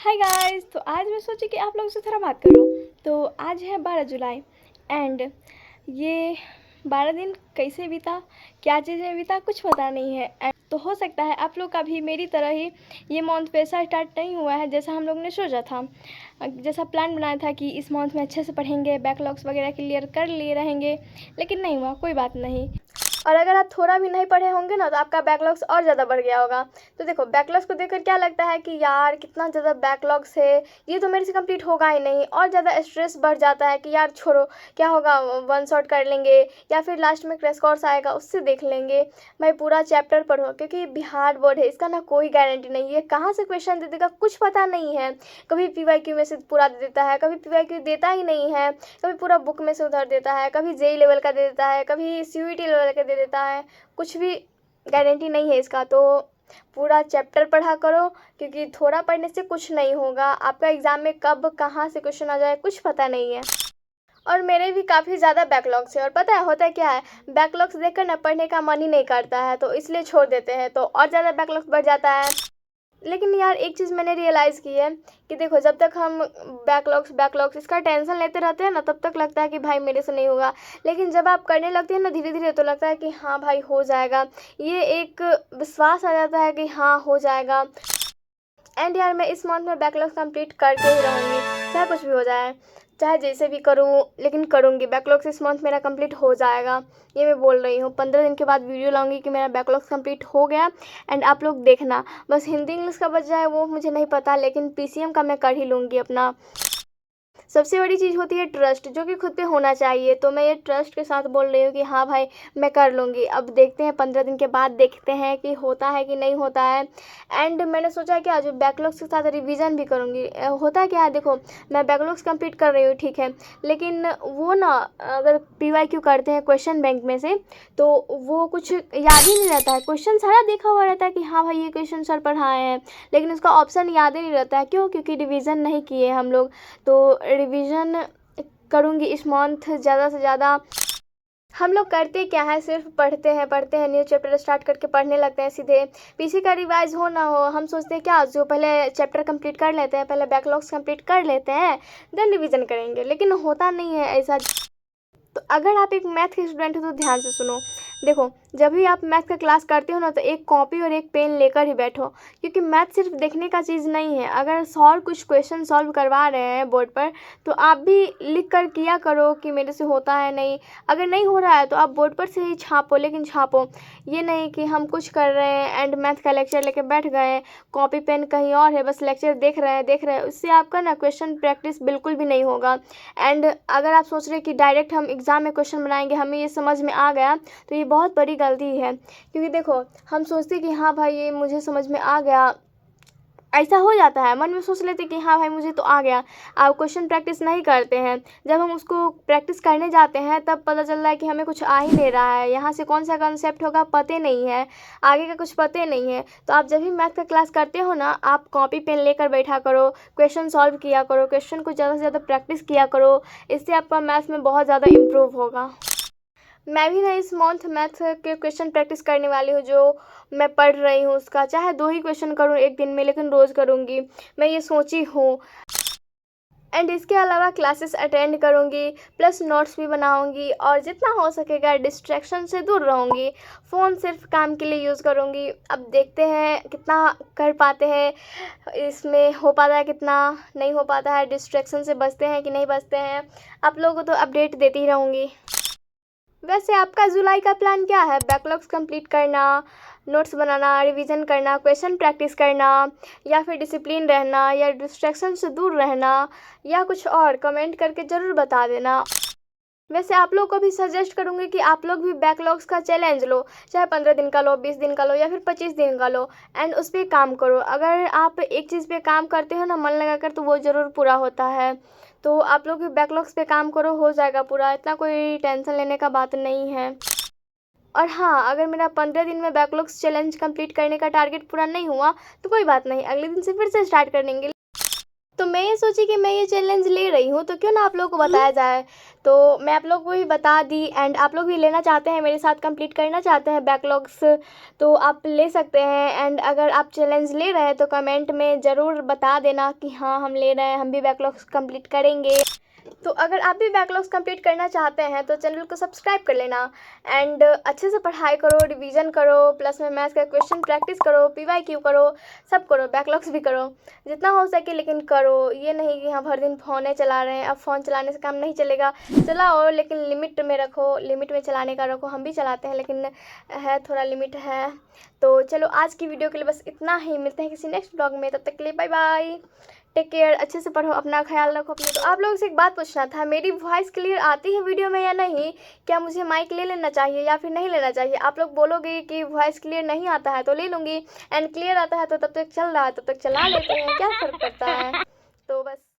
Hi guys. तो आज मैं सोची कि आप लोगों से थोड़ा बात करूं। तो आज है 12 जुलाई एंड ये 12 दिन कैसे बीता, क्या चीज़ें बीता, कुछ पता नहीं है। तो हो सकता है आप लोग का भी मेरी तरह ही ये मंथ वैसा स्टार्ट नहीं हुआ है जैसा हम लोग ने सोचा था, जैसा प्लान बनाया था कि इस मंथ में अच्छे से पढ़ेंगे, बैकलॉग्स वगैरह क्लियर कर लिए रहेंगे, लेकिन नहीं हुआ। कोई बात नहीं। और अगर आप थोड़ा भी नहीं पढ़े होंगे ना तो आपका बैकलॉग्स और ज़्यादा बढ़ गया होगा। तो देखो, बैकलॉग्स को देखकर क्या लगता है कि यार कितना ज़्यादा बैकलॉग्स है, ये तो मेरे से कंप्लीट होगा ही नहीं, और ज़्यादा स्ट्रेस बढ़ जाता है कि यार छोड़ो, क्या होगा, वन शॉट कर लेंगे या फिर लास्ट में क्रैश कोर्स आएगा उससे देख लेंगे। भाई पूरा चैप्टर पढ़ो, क्योंकि बिहार बोर्ड है, इसका ना कोई गारंटी नहीं है कहाँ से क्वेश्चन दे देगा, कुछ पता नहीं है। कभी पीवाईक्यू में से पूरा दे देता है, कभी पीवाईक्यू देता ही नहीं है, कभी पूरा बुक में से उधर देता है, कभी जेई लेवल का दे देता है, कभी सीयूईटी लेवल का दे देता है। कुछ भी गारंटी नहीं है इसका। तो पूरा चैप्टर पढ़ा करो, क्योंकि थोड़ा पढ़ने से कुछ नहीं होगा। आपका एग्ज़ाम में कब कहाँ से क्वेश्चन आ जाए कुछ पता नहीं है। और मेरे भी काफ़ी ज़्यादा बैकलॉग्स है, और पता है होता है क्या है, बैकलॉग्स देखकर ना पढ़ने का मन ही नहीं करता है, तो इसलिए छोड़ देते हैं, तो और ज़्यादा बैकलॉग्स बढ़ जाता है। लेकिन यार एक चीज़ मैंने रियलाइज़ की है कि देखो, जब तक हम बैकलॉग्स बैकलॉग्स इसका टेंशन लेते रहते हैं ना, तब तक लगता है कि भाई मेरे से नहीं होगा। लेकिन जब आप करने लगते हैं ना धीरे धीरे, तो लगता है कि हाँ भाई हो जाएगा। ये एक विश्वास आ जाता है कि हाँ हो जाएगा। एंड यार मैं इस मंथ में बैकलॉग्स कंप्लीट करके ही रहूँगी, चाहे कुछ भी हो जाए, चाहे जैसे भी करूँ, लेकिन करूँगी। बैकलॉग्स इस मंथ मेरा कंप्लीट हो जाएगा, ये मैं बोल रही हूँ। 15 दिन के बाद वीडियो लाऊंगी कि मेरा बैकलॉग्स कंप्लीट हो गया। एंड आप लोग देखना, बस हिंदी इंग्लिश का बच जाए वो मुझे नहीं पता, लेकिन पीसीएम का मैं कर ही लूँगी अपना। सबसे बड़ी चीज़ होती है ट्रस्ट, जो कि खुद पे होना चाहिए। तो मैं ये ट्रस्ट के साथ बोल रही हूँ कि हाँ भाई मैं कर लूँगी। अब देखते हैं 15 दिन के बाद, देखते हैं कि होता है कि नहीं होता है। एंड मैंने सोचा कि आज बैकलॉग्स के साथ रिवीजन भी करूँगी। होता क्या है, देखो मैं बैकलॉग्स कंप्लीट कर रही हूँ ठीक है, लेकिन वो ना अगर पीवाईक्यू करते हैं क्वेश्चन बैंक में से, तो वो कुछ याद ही नहीं रहता है। क्वेश्चन सारा देखा हुआ रहता है कि हाँ भाई ये क्वेश्चन सर पढ़ाए हैं, लेकिन उसका ऑप्शन याद ही नहीं रहता है। क्यों? क्योंकि रिवीजन नहीं किए हम लोग। तो रिवीजन करूँगी इस मंथ ज़्यादा से ज़्यादा। हम लोग करते क्या है, सिर्फ पढ़ते हैं, न्यू चैप्टर स्टार्ट करके पढ़ने लगते हैं सीधे। पीसी का रिवाइज हो ना हो, हम सोचते हैं क्या, जो पहले चैप्टर कंप्लीट कर लेते हैं, पहले बैकलॉग्स कंप्लीट कर लेते हैं, देन रिवीजन करेंगे, लेकिन होता नहीं है ऐसा। तो अगर आप एक मैथ के स्टूडेंट हो तो ध्यान से सुनो। देखो, जब भी आप मैथ का क्लास करते हो ना, तो एक कॉपी और एक पेन लेकर ही बैठो, क्योंकि मैथ सिर्फ देखने का चीज़ नहीं है। अगर कुछ क्वेश्चन सॉल्व करवा रहे हैं बोर्ड पर, तो आप भी लिख कर किया करो कि मेरे से होता है नहीं। अगर नहीं हो रहा है तो आप बोर्ड पर से ही छापो, लेकिन छापो। ये नहीं कि हम कुछ कर रहे हैं एंड मैथ का लेक्चर लेके बैठ गए, कॉपी पेन कहीं और है, बस लेक्चर देख रहे हैं। उससे आपका ना क्वेश्चन प्रैक्टिस बिल्कुल भी नहीं होगा। एंड अगर आप सोच रहे हैं कि डायरेक्ट हम एग्ज़ाम में क्वेश्चन बनाएंगे, हमें ये समझ में आ गया, तो ये बहुत बड़ी गलती है। क्योंकि देखो, हम सोचते कि हाँ भाई ये मुझे समझ में आ गया, ऐसा हो जाता है, मन में सोच लेते कि हाँ भाई मुझे तो आ गया। आप क्वेश्चन प्रैक्टिस नहीं करते हैं। जब हम उसको प्रैक्टिस करने जाते हैं तब पता चल रहा है कि हमें कुछ आ ही नहीं रहा है, यहाँ से कौन सा कॉन्सेप्ट होगा पता नहीं है, आगे का कुछ पता नहीं है। तो आप जब भी मैथ का क्लास करते हो ना, आप कॉपी पेन लेकर बैठा करो, क्वेश्चन सॉल्व किया करो, क्वेश्चन को ज़्यादा से ज़्यादा प्रैक्टिस किया करो। इससे आपका मैथ में बहुत ज़्यादा इम्प्रूव होगा। मैं भी ना इस मंथ मैथ के क्वेश्चन प्रैक्टिस करने वाली हूँ, जो मैं पढ़ रही हूँ उसका। चाहे 2 ही क्वेश्चन करूँ एक दिन में, लेकिन रोज़ करूँगी, मैं ये सोची हूँ। एंड इसके अलावा क्लासेस अटेंड करूँगी, प्लस नोट्स भी बनाऊँगी, और जितना हो सकेगा डिस्ट्रैक्शन से दूर रहूँगी। फ़ोन सिर्फ काम के लिए यूज़ करूँगी। अब देखते हैं कितना कर पाते हैं, इसमें हो पाता है कितना नहीं हो पाता है, डिस्ट्रैक्शन से बचते हैं कि नहीं बचते हैं। आप लोगों को तो अपडेट देती ही रहूँगी। वैसे आपका जुलाई का प्लान क्या है? बैकलॉग्स कंप्लीट करना, नोट्स बनाना, रिवीजन करना, क्वेश्चन प्रैक्टिस करना, या फिर डिसिप्लिन रहना, या डिस्ट्रैक्शन से दूर रहना, या कुछ और? कमेंट करके ज़रूर बता देना। वैसे आप लोग को भी सजेस्ट करूँगी कि आप लोग भी बैकलॉग्स का चैलेंज लो, चाहे 15 दिन का लो, 20 दिन का लो, या फिर 25 दिन का लो, एंड उस पर काम करो। अगर आप एक चीज़ पे काम करते हो ना मन लगाकर, तो वो ज़रूर पूरा होता है। तो आप लोग भी बैकलॉग्स पे काम करो, हो जाएगा पूरा, इतना कोई टेंशन लेने का बात नहीं है। और हाँ, अगर मेरा 15 दिन में बैकलॉग्स चैलेंज कंप्लीट करने का टारगेट पूरा नहीं हुआ, तो कोई बात नहीं, अगले दिन से फिर से स्टार्ट कर देंगे। तो मैं ये सोची कि मैं ये चैलेंज ले रही हूँ तो क्यों ना आप लोगों को बताया जाए। तो मैं आप लोगों को भी बता दी, एंड आप लोग भी लेना चाहते हैं, मेरे साथ कंप्लीट करना चाहते हैं बैकलॉग्स, तो आप ले सकते हैं। एंड अगर आप चैलेंज ले रहे हैं तो कमेंट में ज़रूर बता देना कि हाँ हम ले रहे हैं, हम भी बैकलॉग्स कंप्लीट करेंगे। तो अगर आप भी बैकलॉग्स कंप्लीट करना चाहते हैं तो चैनल को सब्सक्राइब कर लेना, एंड अच्छे से पढ़ाई करो, रिवीजन करो, प्लस में मैथ्स का क्वेश्चन प्रैक्टिस करो, पीवाईक्यू करो, सब करो, बैकलॉग्स भी करो जितना हो सके, लेकिन करो। ये नहीं कि हाँ भर दिन फ़ोन चला रहे हैं। अब फ़ोन चलाने से काम नहीं चलेगा, चलाओ लेकिन लिमिट में रखो, लिमिट में चलाने का रखो। हम भी चलाते हैं लेकिन है थोड़ा लिमिट है। तो चलो आज की वीडियो के लिए बस इतना ही, मिलते हैं किसी नेक्स्ट ब्लॉग में, तब तक के लिए बाय बाय, टेक केयर, अच्छे से पढ़ो, अपना ख्याल रखो अपने। तो आप लोगों से एक बात पूछना था, मेरी वॉइस क्लियर आती है वीडियो में या नहीं? क्या मुझे माइक ले लेना चाहिए या फिर नहीं लेना चाहिए? आप लोग बोलोगे कि वॉइस क्लियर नहीं आता है तो ले लूँगी, एंड क्लियर आता है तो तब तक चल रहा है तब तक चला लेते हैं, क्या फ़र्क पड़ता है। तो बस।